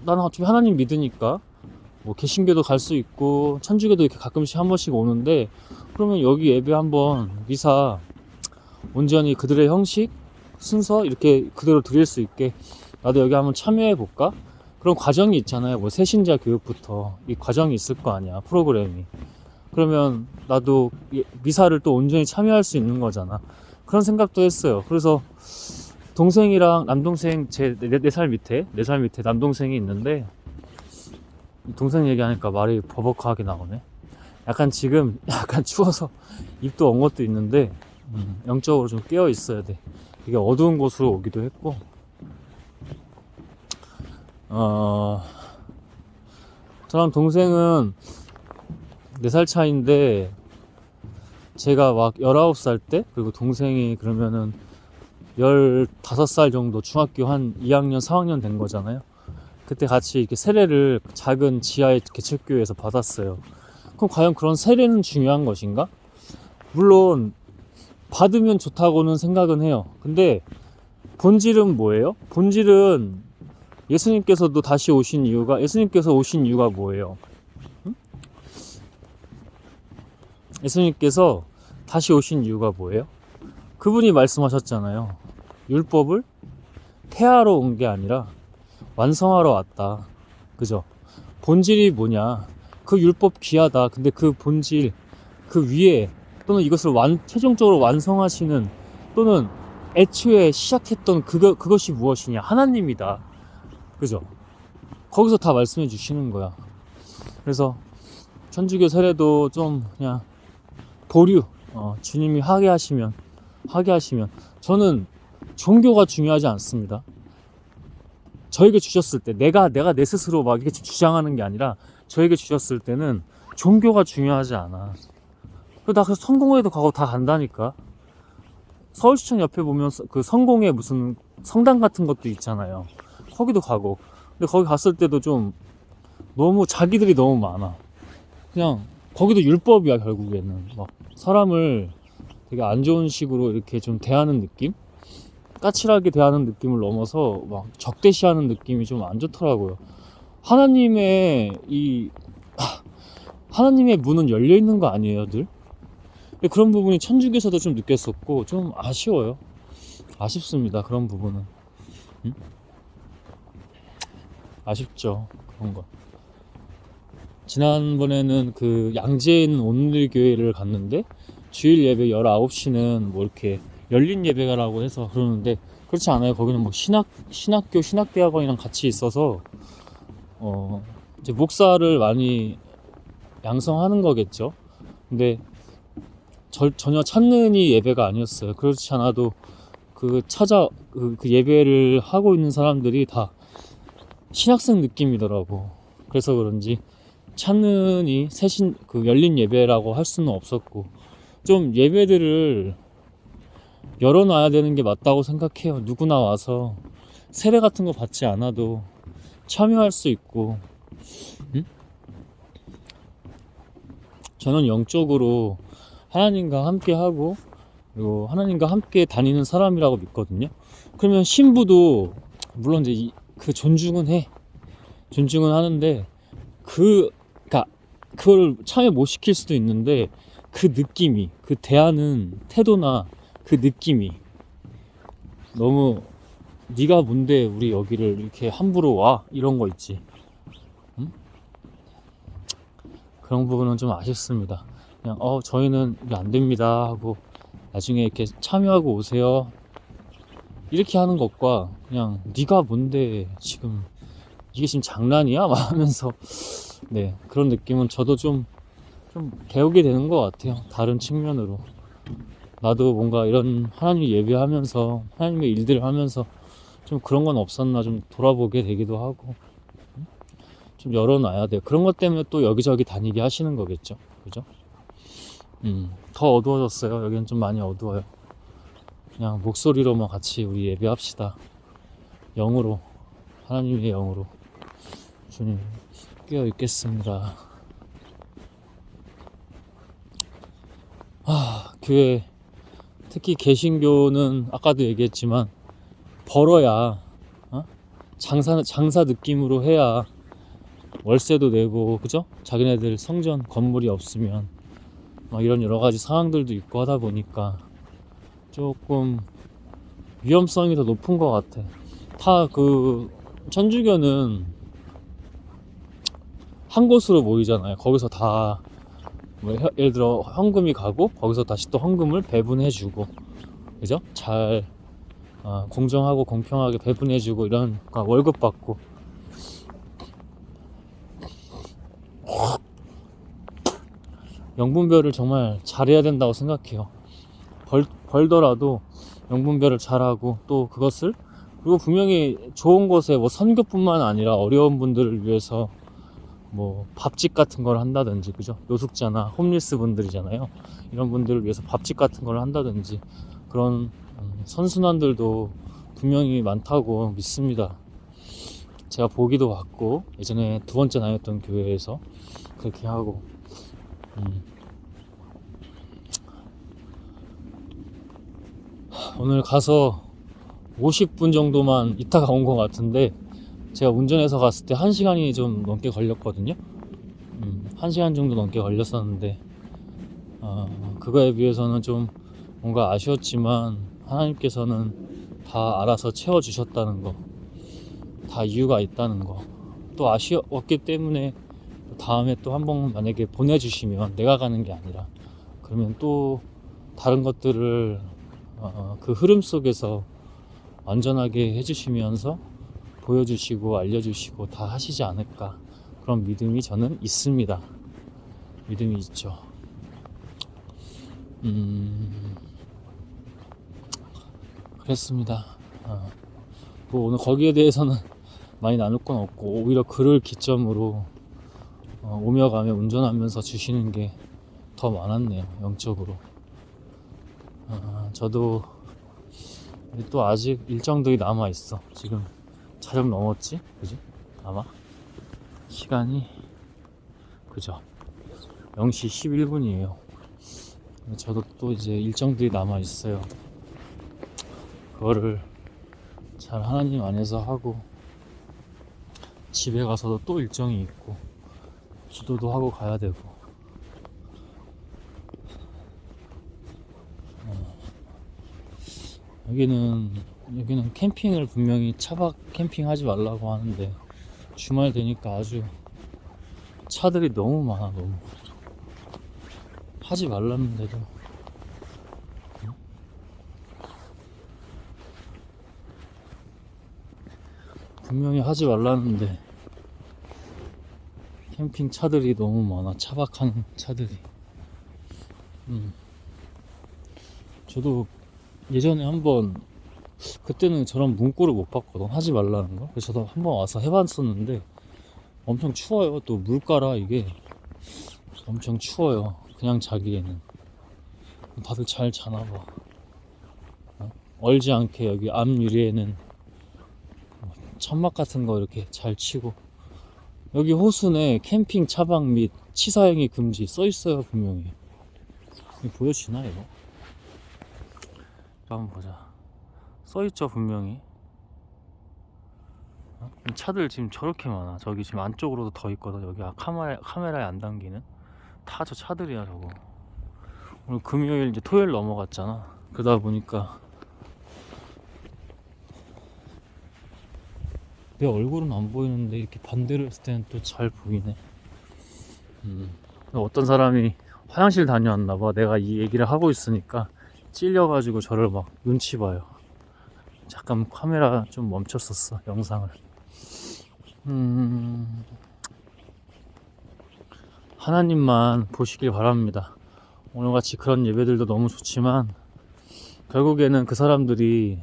Speaker 1: 나는 어차피 하나님 믿으니까 뭐 개신교도 갈 수 있고 천주교도 이렇게 가끔씩 한 번씩 오는데 그러면 여기 예배 한번 미사 온전히 그들의 형식 순서 이렇게 그대로 드릴 수 있게 나도 여기 한번 참여해 볼까? 그런 과정이 있잖아요. 뭐 새신자 교육부터 이 과정이 있을 거 아니야, 프로그램이. 그러면 나도 미사를 또 온전히 참여할 수 있는 거잖아. 그런 생각도 했어요. 그래서 동생이랑 남동생 제 4살 밑에 남동생이 있는데 동생 얘기하니까 말이 버벅하게 나오네. 약간 지금 약간 추워서 입도 엉 것도 있는데 영적으로 좀 깨어 있어야 돼. 되게 어두운 곳으로 오기도 했고 저랑 동생은 4살 차이인데 제가 막 19살 때 그리고 동생이 그러면은 15살 정도 중학교 한 2학년 4학년 된 거잖아요. 그때 같이 이렇게 세례를 작은 지하의 개척교회에서 받았어요. 그럼 과연 그런 세례는 중요한 것인가? 물론 받으면 좋다고는 생각은 해요. 근데 본질은 뭐예요? 본질은 예수님께서도 다시 오신 이유가 예수님께서 오신 이유가 뭐예요? 예수님께서 다시 오신 이유가 뭐예요? 그분이 말씀하셨잖아요. 율법을 폐하러 온 게 아니라 완성하러 왔다. 그죠? 본질이 뭐냐? 그 율법 귀하다. 근데 그 본질, 그 위에 또는 이것을 최종적으로 완성하시는 또는 애초에 시작했던 그것이 무엇이냐? 하나님이다. 그죠? 거기서 다 말씀해 주시는 거야. 그래서 천주교 세례도 좀 그냥 보류, 주님이 하게 하시면 저는 종교가 중요하지 않습니다. 저에게 주셨을 때 내가 내 스스로 막 이렇게 주장하는 게 아니라 저에게 주셨을 때는 종교가 중요하지 않아. 나 그래서 성공회도 가고 다 간다니까. 서울시청 옆에 보면 그 성공회 무슨 성당 같은 것도 있잖아요. 거기도 가고. 근데 거기 갔을 때도 좀 너무 자기들이 너무 많아. 그냥 거기도 율법이야 결국에는. 막 사람을 되게 안 좋은 식으로 이렇게 좀 대하는 느낌? 까칠하게 대하는 느낌을 넘어서 막 적대시하는 느낌이 좀 안 좋더라고요. 하나님의 문은 열려 있는 거 아니에요, 늘? 그런 부분이 천주교에서도 좀 느꼈었고 좀 아쉬워요. 아쉽습니다. 그런 부분은. 아쉽죠. 그런 거. 지난번에는 그 양재에 있는 온누리교회를 갔는데 주일 예배 19시는 뭐 이렇게 열린 예배가라고 해서 그러는데 그렇지 않아요. 거기는 뭐 신학교 신학대학원이랑 같이 있어서 이제 목사를 많이 양성하는 거겠죠. 근데 전혀 찾는이 예배가 아니었어요. 그렇지 않아도 그 예배를 하고 있는 사람들이 다 신학생 느낌이더라고. 그래서 그런지 찾는이 열린 예배라고 할 수는 없었고 좀 예배들을 열어놔야 되는 게 맞다고 생각해요. 누구나 와서 세례 같은 거 받지 않아도 참여할 수 있고 저는 영적으로 하나님과 함께 하고 그리고 하나님과 함께 다니는 사람이라고 믿거든요. 그러면 신부도 물론 이제 그 존중은 하는데 그걸 참여 못 시킬 수도 있는데 그 느낌이 그 대하는 태도나 그 느낌이 너무 네가 뭔데 우리 여기를 이렇게 함부로 와 이런 거 있지. 그런 부분은 좀 아쉽습니다. 그냥 저희는 이게 안 됩니다 하고 나중에 이렇게 참여하고 오세요 이렇게 하는 것과 그냥 네가 뭔데 지금 이게 지금 장난이야? 막 하면서 네 그런 느낌은 저도 좀 배우게 되는 것 같아요. 다른 측면으로 나도 뭔가 이런 하나님 예배하면서 하나님의 일들을 하면서 좀 그런 건 없었나 좀 돌아보게 되기도 하고 좀 열어놔야 돼요. 그런 것 때문에 또 여기저기 다니게 하시는 거겠죠. 그죠? 더 어두워졌어요. 여기는 좀 많이 어두워요. 그냥 목소리로만 같이 우리 예배합시다. 영으로, 하나님의 영으로. 주님 깨어 있겠습니다. 교회, 특히 개신교는 아까도 얘기했지만 벌어야, 장사 느낌으로 해야 월세도 내고, 그죠? 자기네들 성전 건물이 없으면 막 이런 여러 가지 상황들도 있고 하다 보니까 조금 위험성이 더 높은 것 같아. 다 천주교는 한 곳으로 모이잖아요. 거기서 다 예를 들어 헌금이 가고 거기서 다시 또 헌금을 배분해주고, 그죠? 잘 공정하고 공평하게 배분해주고, 이런 월급 받고. 영분별을 정말 잘해야 된다고 생각해요. 벌더라도 영분별을 잘하고, 또 그것을, 그리고 분명히 좋은 곳에 선교뿐만 아니라 어려운 분들을 위해서 밥집 같은 걸 한다든지, 그죠? 노숙자나 홈리스 분들이잖아요. 이런 분들을 위해서 밥집 같은 걸 한다든지, 그런 선순환들도 분명히 많다고 믿습니다. 제가 보기도 봤고, 예전에 2번째 다녔던 교회에서 그렇게 하고. 오늘 가서 50분 정도만 있다가 온 것 같은데, 제가 운전해서 갔을 때 1시간이 좀 넘게 걸렸거든요. 1시간 정도 넘게 걸렸었는데, 그거에 비해서는 좀 뭔가 아쉬웠지만, 하나님께서는 다 알아서 채워주셨다는 거, 다 이유가 있다는 거, 또 아쉬웠기 때문에 다음에 또 한 번 만약에 보내주시면, 내가 가는 게 아니라, 그러면 또 다른 것들을 그 흐름 속에서 안전하게 해주시면서 보여주시고 알려주시고 다 하시지 않을까, 그런 믿음이 저는 있습니다. 믿음이 있죠. 그랬습니다. 오늘 거기에 대해서는 많이 나눌 건 없고, 오히려 그를 기점으로 오며 가며 운전하면서 주시는 게 더 많았네요, 영적으로. 저도 또 아직 일정들이 남아있어. 지금 자정 넘었지? 그지? 아마 시간이, 그죠? 0시 11분이에요 저도 또 이제 일정들이 남아있어요. 그거를 잘 하나님 안에서 하고, 집에 가서도 또 일정이 있고, 기도도 하고 가야 되고. 여기는 캠핑을 분명히 차박 캠핑 하지 말라고 하는데, 주말 되니까 아주 차들이 너무 많아. 너무 하지 말랐는데도. 분명히 하지 말랐는데 캠핑 차들이 너무 많아. 차박하는 차들이. 저도 예전에 한번, 그때는 저런 문구를 못 봤거든, 하지 말라는 거. 그래서 저도 한번 와서 해봤었는데 엄청 추워요. 또 물가라 이게 엄청 추워요. 그냥 자기에는. 다들 잘 자나봐. 얼지 않게 여기 앞 유리에는 천막 같은 거 이렇게 잘 치고, 여기 호수내 캠핑 차박 및 치사행위 금지 써있어요 분명히. 이거 보여지나 이거? 한번 보자. 써있죠 분명히. 차들 지금 저렇게 많아. 저기 지금 안쪽으로도 더 있거든. 여기 카메라에 안 담기는 다 저 차들이야 저거. 오늘 금요일 이제 토요일 넘어갔잖아. 그러다 보니까 내 얼굴은 안 보이는데 이렇게 반대로 했을 때는 또 잘 보이네. 어떤 사람이 화장실 다녀왔나봐. 내가 이 얘기를 하고 있으니까 찔려가지고 저를 막 눈치 봐요. 잠깐 카메라 좀 멈췄었어, 영상을. 하나님만 보시길 바랍니다. 오늘같이 그런 예배들도 너무 좋지만, 결국에는 그 사람들이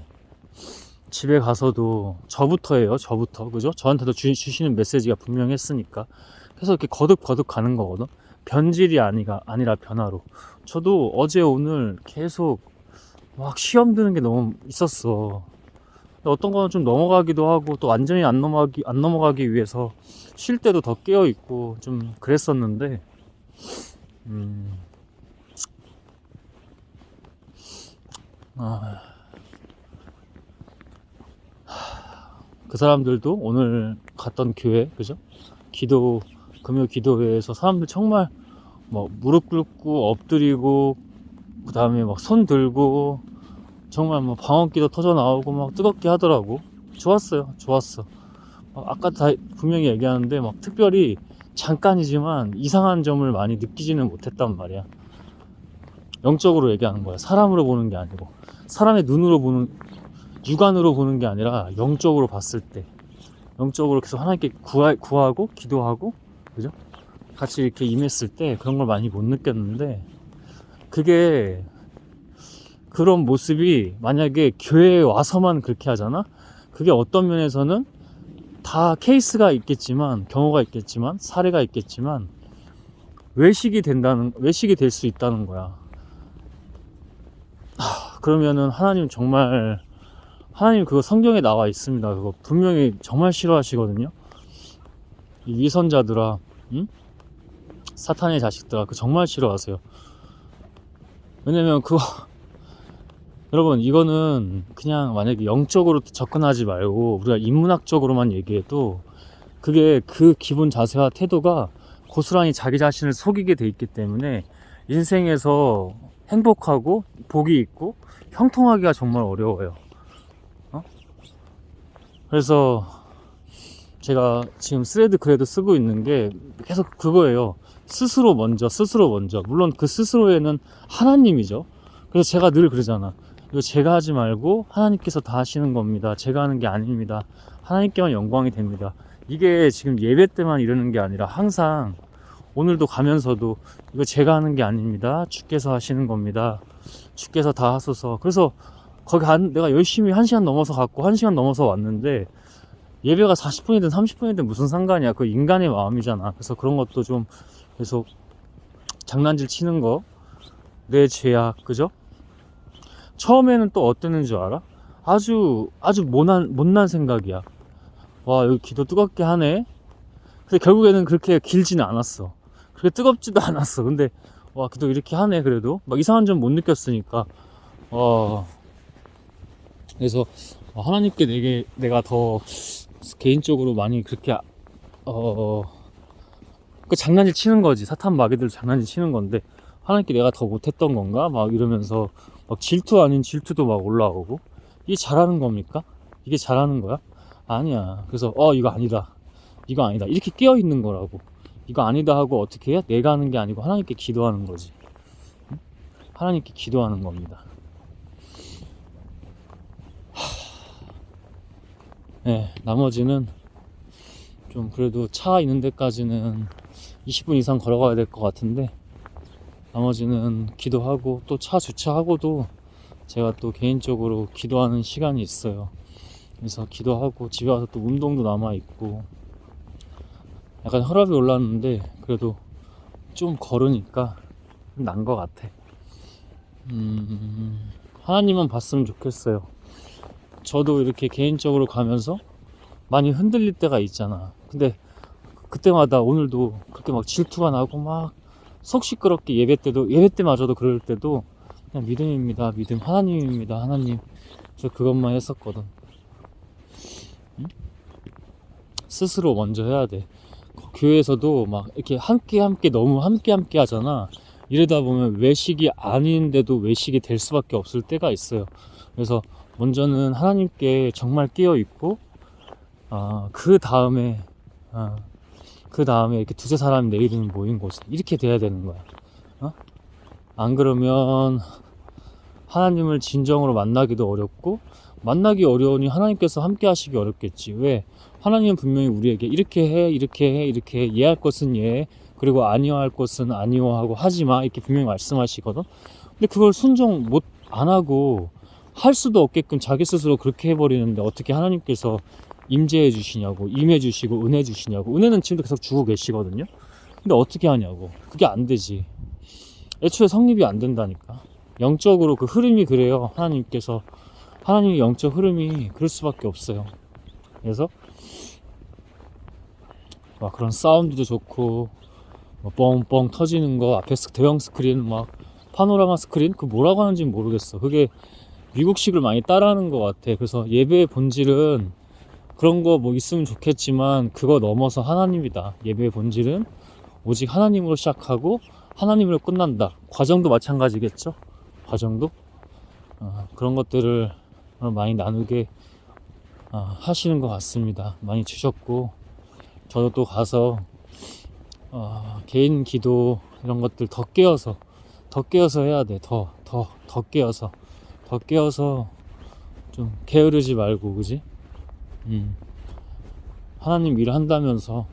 Speaker 1: 집에 가서도 저부터예요. 저부터. 그죠? 저한테도 주시는 메시지가 분명했으니까. 그래서 이렇게 거듭 가는 거거든. 변질이 아니라 변화로. 저도 어제 오늘 계속 막 시험 드는 게 너무 있었어. 근데 어떤 거는 좀 넘어가기도 하고 또 완전히 안 넘어가기 위해서 쉴 때도 더 깨어 있고 좀 그랬었는데 음, 아, 그 사람들도 오늘 갔던 교회, 그죠? 기도, 금요 기도회에서 사람들 정말 뭐 무릎 꿇고 엎드리고 그 다음에 막 손 들고 정말 뭐 방언기도 터져 나오고 막 뜨겁게 하더라고. 좋았어요. 좋았어. 아까 다 분명히 얘기하는데 막 특별히 잠깐이지만 이상한 점을 많이 느끼지는 못했단 말이야. 영적으로 얘기하는 거야. 사람으로 보는 게 아니고 사람의 눈으로 보는, 육안으로 보는 게 아니라 영적으로 봤을 때, 영적으로 계속 하나님께 구하고 기도하고, 그죠? 같이 이렇게 임했을 때 그런 걸 많이 못 느꼈는데, 그게 그런 모습이 만약에 교회에 와서만 그렇게 하잖아? 그게 어떤 면에서는 다 케이스가 있겠지만, 경우가 있겠지만, 사례가 있겠지만 외식이 될 수 있다는 거야. 그러면은 하나님 그거 성경에 나와 있습니다. 그거 분명히 정말 싫어하시거든요. 이 위선자들아, 응? 사탄의 자식들아, 그거 정말 싫어하세요. 왜냐면 그거 여러분, 이거는 그냥 만약에 영적으로 접근하지 말고 우리가 인문학적으로만 얘기해도 그게 그 기본 자세와 태도가 고스란히 자기 자신을 속이게 돼 있기 때문에 인생에서 행복하고 복이 있고 형통하기가 정말 어려워요. 그래서 제가 지금 스레드 그래도 쓰고 있는 게 계속 그거예요. 스스로 먼저. 물론 그 스스로에는 하나님이죠. 그래서 제가 늘 그러잖아. 이거 제가 하지 말고 하나님께서 다 하시는 겁니다. 제가 하는 게 아닙니다. 하나님께만 영광이 됩니다. 이게 지금 예배 때만 이러는 게 아니라 항상 오늘도 가면서도 이거 제가 하는 게 아닙니다. 주께서 하시는 겁니다. 주께서 다 하소서. 그래서 거기 내가 열심히 1시간 넘어서 갔고 1시간 넘어서 왔는데 예배가 40분이든 30분이든 무슨 상관이야. 그 인간의 마음이잖아. 그래서 그런 것도 좀 계속 장난질 치는 거, 내 죄악, 그죠? 처음에는 또 어땠는 줄 알아? 아주 못난 생각이야. 와, 여기 기도 뜨겁게 하네. 근데 결국에는 그렇게 길지는 않았어. 그렇게 뜨겁지도 않았어. 근데 와, 기도 이렇게 하네. 그래도 막 이상한 점 못 느꼈으니까. 그래서 하나님께 내가 더 개인적으로 많이 그렇게 그 장난질 치는 거지. 사탄 마귀들 장난질 치는 건데 하나님께 내가 더 못했던 건가? 막 이러면서 막 질투 아닌 질투도 막 올라오고. 이게 잘하는 겁니까? 이게 잘하는 거야? 아니야. 그래서 이거 아니다. 이거 아니다. 이렇게 깨어 있는 거라고. 이거 아니다 하고 어떻게 해? 내가 하는 게 아니고 하나님께 기도하는 거지. 응? 하나님께 기도하는 겁니다. 네, 나머지는 좀 그래도 차 있는 데까지는 20분 이상 걸어가야 될 것 같은데, 나머지는 기도하고 또 차 주차하고도 제가 또 개인적으로 기도하는 시간이 있어요. 그래서 기도하고 집에 와서 또 운동도 남아있고 약간 혈압이 올랐는데 그래도 좀 걸으니까 난 것 같아. 하나님만 봤으면 좋겠어요. 저도 이렇게 개인적으로 가면서 많이 흔들릴 때가 있잖아. 근데 그때마다 오늘도 그렇게 막 질투가 나고 막 속 시끄럽게 예배 때마저도 그럴 때도 그냥 믿음입니다. 믿음, 하나님입니다. 하나님. 그래서 그것만 했었거든. 응? 스스로 먼저 해야 돼. 교회에서도 막 이렇게 함께 너무 함께 하잖아. 이러다 보면 외식이 아닌데도 외식이 될 수밖에 없을 때가 있어요. 그래서 먼저는 하나님께 정말 깨어 있고, 그 다음에 이렇게 두세 사람이 내 이름이 모인 곳에 이렇게 돼야 되는 거야. 안 그러면 하나님을 진정으로 만나기도 어렵고, 만나기 어려우니 하나님께서 함께 하시기 어렵겠지. 왜? 하나님은 분명히 우리에게 이렇게 해, 예할 것은 예, 그리고 아니어할 것은 아니어하고 하지마, 이렇게 분명히 말씀하시거든. 근데 그걸 순종 안 하고 할 수도 없게끔 자기 스스로 그렇게 해버리는데 어떻게 하나님께서 임재해 주시냐고, 임해 주시고 은혜 주시냐고. 은혜는 지금도 계속 주고 계시거든요. 근데 어떻게 하냐고. 그게 안 되지. 애초에 성립이 안 된다니까. 영적으로 그 흐름이 그래요. 하나님의 영적 흐름이 그럴 수밖에 없어요. 그래서 막 그런 사운드도 좋고 뭐 뻥뻥 터지는 거 앞에 대형 스크린 막 파노라마 스크린 그 뭐라고 하는지 모르겠어. 그게 미국식을 많이 따라하는 것 같아. 그래서 예배의 본질은 그런 거 뭐 있으면 좋겠지만 그거 넘어서 하나님이다. 예배의 본질은 오직 하나님으로 시작하고 하나님으로 끝난다. 과정도 마찬가지겠죠. 과정도 그런 것들을 많이 나누게 하시는 것 같습니다. 많이 주셨고 저도 또 가서 개인 기도 이런 것들 더 깨어서 해야 돼. 더 깨어서 좀 게으르지 말고, 그지? 하나님 일을 한다면서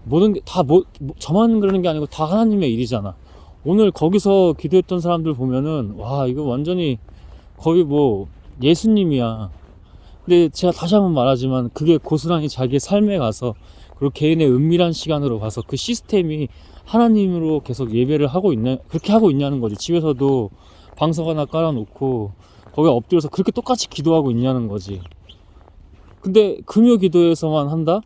Speaker 1: 모든 게 다 저만 그러는 게 아니고 다 하나님의 일이잖아. 오늘 거기서 기도했던 사람들 보면은 와, 이거 완전히 거의 뭐 예수님이야. 근데 제가 다시 한번 말하지만 그게 고스란히 자기의 삶에 가서 그리고 개인의 은밀한 시간으로 가서 그 시스템이 하나님으로 계속 예배를 하고 그렇게 하고 있냐는 거지. 집에서도 방석 하나 깔아놓고 거기에 엎드려서 그렇게 똑같이 기도하고 있냐는 거지. 근데 금요 기도에서만 한다?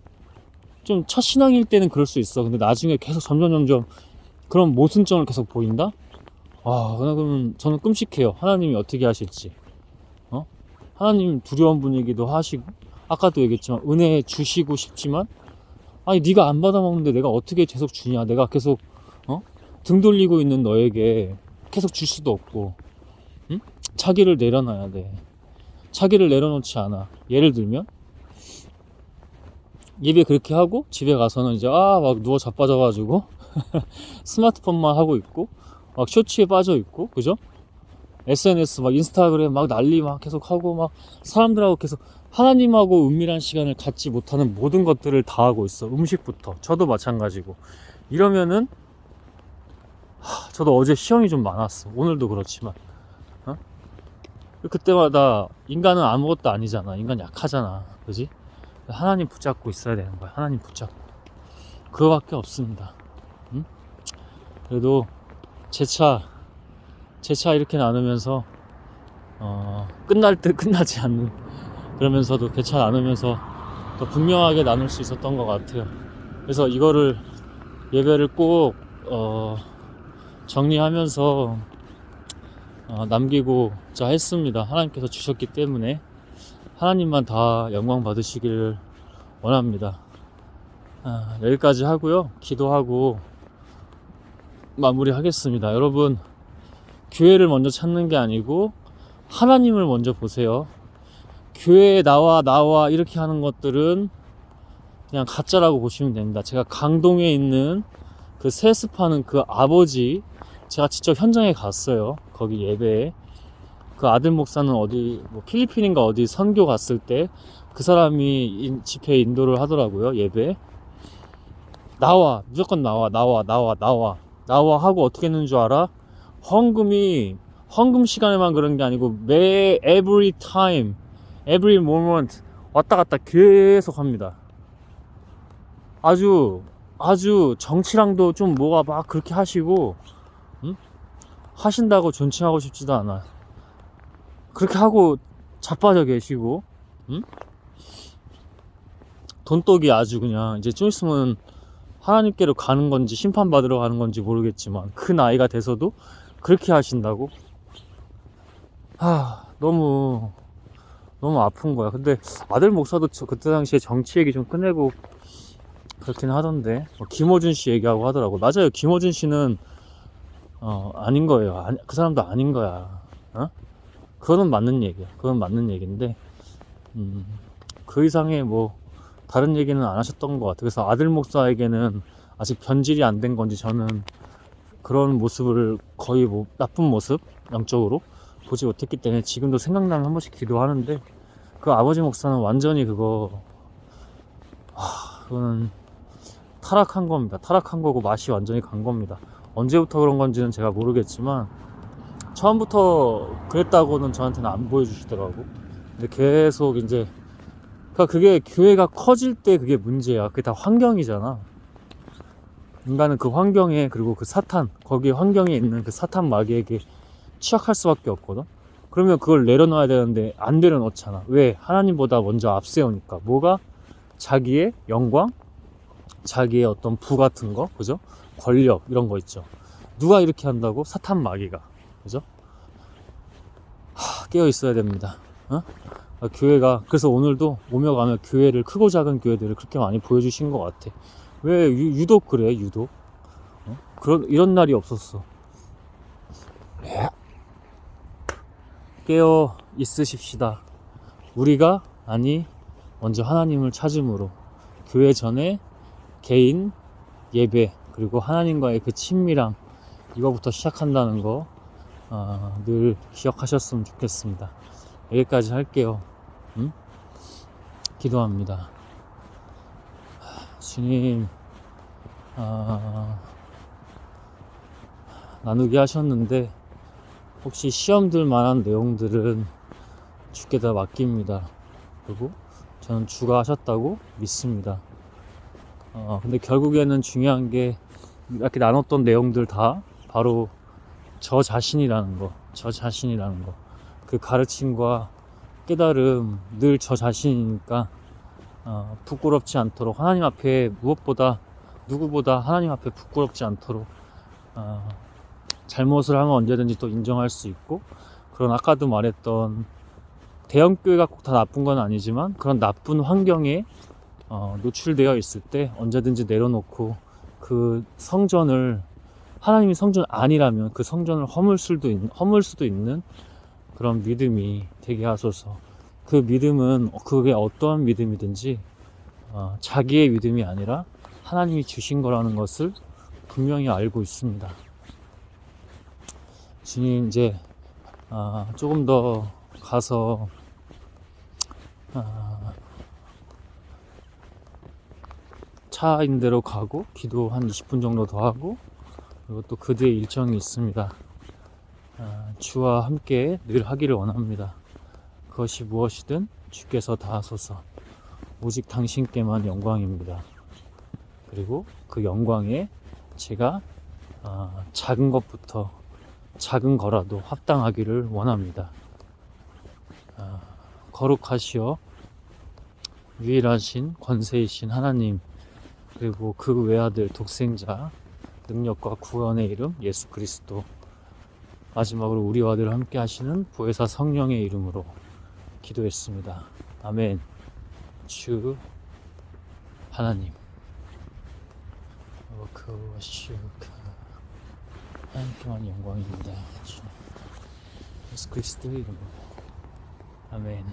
Speaker 1: 좀 첫 신앙일 때는 그럴 수 있어. 근데 나중에 계속 점점 그런 모순점을 계속 보인다? 그러면 저는 끔찍해요. 하나님이 어떻게 하실지. 하나님 두려운 분이기도 하시고, 아까도 얘기했지만 은혜 주시고 싶지만, 아니 네가 안 받아먹는데 내가 어떻게 계속 주냐. 내가 계속 등 돌리고 있는 너에게 계속 줄 수도 없고, 응? 차기를 내려놔야 돼. 차기를 내려놓지 않아. 예를 들면 예배 그렇게 하고 집에 가서는 이제 막 누워 자빠져가지고 스마트폰만 하고 있고 막 쇼츠에 빠져 있고, 그죠? SNS 막 인스타그램 막 난리 막 계속 하고 막 사람들하고 계속 하나님하고 은밀한 시간을 갖지 못하는 모든 것들을 다 하고 있어. 음식부터. 저도 마찬가지고. 이러면은 저도 어제 시험이 좀 많았어. 오늘도 그렇지만 그때마다 인간은 아무것도 아니잖아. 인간 약하잖아. 그지? 하나님 붙잡고 있어야 되는 거야. 하나님 붙잡고. 그거밖에 없습니다. 응? 그래도 제 차 이렇게 나누면서 끝날 듯 끝나지 않는, 그러면서도 그 차 나누면서 더 분명하게 나눌 수 있었던 것 같아요. 그래서 이거를 예배를 꼭 정리하면서 남기고자 했습니다. 하나님께서 주셨기 때문에 하나님만 다 영광 받으시기를 원합니다. 여기까지 하고요. 기도하고 마무리하겠습니다. 여러분, 교회를 먼저 찾는 게 아니고 하나님을 먼저 보세요. 교회에 나와 이렇게 하는 것들은 그냥 가짜라고 보시면 됩니다. 제가 강동에 있는 그 세습하는 그 아버지, 제가 직접 현장에 갔어요. 거기 예배에. 그 아들 목사는 어디 필리핀인가 어디 선교 갔을 때 그 사람이 집회 인도를 하더라고요. 예배. 무조건 나와 하고 어떻게 했는 줄 알아? 헌금 시간에만 그런 게 아니고 every time, every moment 왔다 갔다 계속 합니다. 아주 정치랑도 좀 뭐가 막 그렇게 하시고, 하신다고 존칭하고 싶지도 않아. 그렇게 하고 자빠져 계시고, 돈독이 아주 그냥 이제 좀 있으면 하나님께로 가는 건지 심판받으러 가는 건지 모르겠지만 그 나이가 돼서도 그렇게 하신다고? 너무 아픈 거야. 근데 아들 목사도 그때 당시에 정치 얘기 좀 꺼내고 그렇긴 하던데, 김어준 씨 얘기하고 하더라고. 맞아요. 김어준 씨는 아닌 거예요. 그 사람도 아닌 거야. 그거는 맞는 얘기야. 그건 맞는 얘기인데 그 이상의 다른 얘기는 안 하셨던 것 같아요. 그래서 아들 목사에게는 아직 변질이 안 된 건지 저는 그런 모습을 거의 나쁜 모습, 영적으로 보지 못했기 때문에 지금도 생각나면 한 번씩 기도하는데, 그 아버지 목사는 완전히 그거는 타락한 겁니다. 타락한 거고 맛이 완전히 간 겁니다. 언제부터 그런 건지는 제가 모르겠지만 처음부터 그랬다고는 저한테는 안 보여주시더라고. 근데 계속 이제 그게 교회가 커질 때 그게 문제야. 그게 다 환경이잖아. 인간은 그 환경에, 그리고 그 사탄, 거기 환경에 있는 그 사탄 마귀에게 취약할 수밖에 없거든. 그러면 그걸 내려놔야 되는데 안 내려놓잖아. 왜? 하나님보다 먼저 앞세우니까. 뭐가? 자기의 영광, 자기의 어떤 부 같은 거, 그죠? 권력 이런 거 있죠. 누가 이렇게 한다고? 사탄 마귀가, 그죠? 깨어 있어야 됩니다. 어? 교회가 그래서 오늘도 오며 가며 교회를, 크고 작은 교회들을 그렇게 많이 보여주신 것 같아. 왜 유독 그래? 유독 이런 날이 없었어. 깨어 있으십시다. 우리가 먼저 하나님을 찾음으로 교회 전에 개인 예배 그리고 하나님과의 그 친밀함, 이거부터 시작한다는 거 늘 기억하셨으면 좋겠습니다. 여기까지 할게요. 기도합니다. 주님, 나누게 하셨는데 혹시 시험 들 만한 내용들은 주께 다 맡깁니다. 그리고 저는 주가 하셨다고 믿습니다. 근데 결국에는 중요한 게 이렇게 나눴던 내용들 다 바로 저 자신이라는 거. 그 가르침과 깨달음 늘 저 자신이니까 부끄럽지 않도록 하나님 앞에 누구보다 하나님 앞에 부끄럽지 않도록 잘못을 하면 언제든지 또 인정할 수 있고, 그런 아까도 말했던 대형교회가 꼭 다 나쁜 건 아니지만 그런 나쁜 환경에 노출되어 있을 때 언제든지 내려놓고 그 성전을, 하나님이 성전 아니라면 그 성전을 허물 수도 있는 그런 믿음이 되게 하소서. 그 믿음은 그게 어떠한 믿음이든지 자기의 믿음이 아니라 하나님이 주신 거라는 것을 분명히 알고 있습니다. 주님, 이제 조금 더 가서 차인 대로 가고 기도 한 20분 정도 더 하고, 그리고 또 그 뒤에 일정이 있습니다. 주와 함께 늘 하기를 원합니다. 그것이 무엇이든 주께서 다 하소서. 오직 당신께만 영광입니다. 그리고 그 영광에 제가 작은 것부터, 작은 거라도 합당하기를 원합니다. 거룩하시어 유일하신 권세이신 하나님, 그리고 그 외아들 독생자 능력과 구원의 이름 예수 그리스도, 마지막으로 우리와 늘 함께 하시는 보혜사 성령의 이름으로 기도했습니다. 아멘. 주 하나님, 하나님께만 영광입니다. 예수 그리스도의 이름으로 아멘.